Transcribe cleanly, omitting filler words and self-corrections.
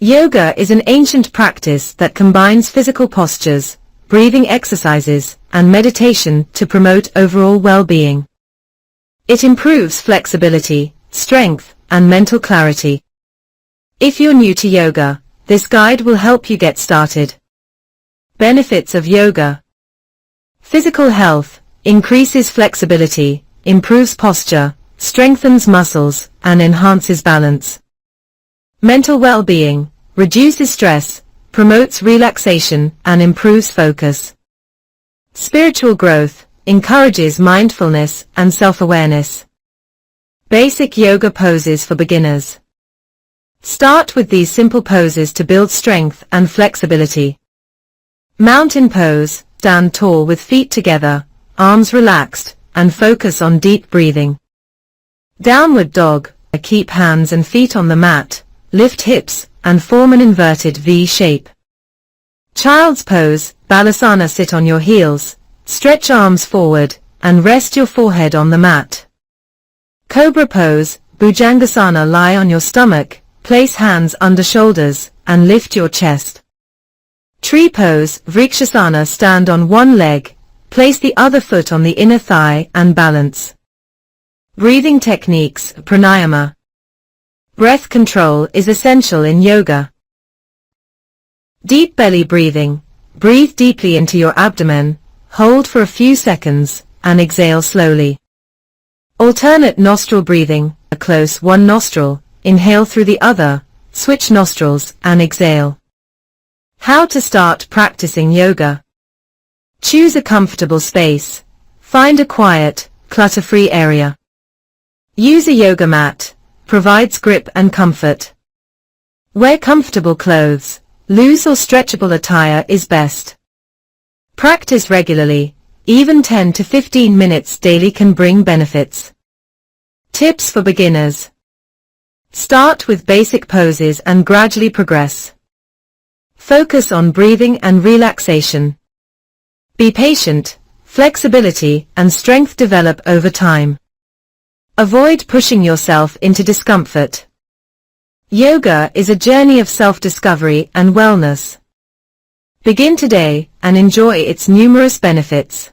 Yoga is an ancient practice that combines physical postures, breathing exercises, and meditation to promote overall well-being. It improves flexibility, strength, and mental clarity. If you're new to yoga, this guide will help you get started. Benefits of yoga. Physical health, increases flexibility, improves posture, strengthens muscles, and enhances balance. Mental well-being, reduces stress, promotes relaxation, and improves focus. Spiritual growth, encourages mindfulness and self-awareness. Basic yoga poses for beginners. Start with these simple poses to build strength and flexibility. Mountain pose, stand tall with feet together, arms relaxed, and focus on deep breathing. Downward dog, keep hands and feet on the mat, lift hips, and form an inverted V shape. Child's pose, Balasana, sit on your heels, stretch arms forward, and rest your forehead on the mat. Cobra pose, Bhujangasana, lie on your stomach, place hands under shoulders, and lift your chest. Tree pose, Vrikshasana, stand on one leg, place the other foot on the inner thigh and balance. Breathing techniques, pranayama. Breath control is essential in yoga. Deep belly breathing, breathe deeply into your abdomen, hold for a few seconds, and exhale slowly. Alternate nostril breathing, close one nostril, inhale through the other, switch nostrils, and exhale. How to start practicing yoga. Choose a comfortable space. Find a quiet, clutter-free area. Use a yoga mat, provides grip and comfort. Wear comfortable clothes, loose or stretchable attire is best. Practice regularly, even 10 to 15 minutes daily can bring benefits. Tips for beginners. Start with basic poses and gradually progress. Focus on breathing and relaxation. Be patient, flexibility and strength develop over time. Avoid pushing yourself into discomfort. Yoga is a journey of self-discovery and wellness. Begin today and enjoy its numerous benefits.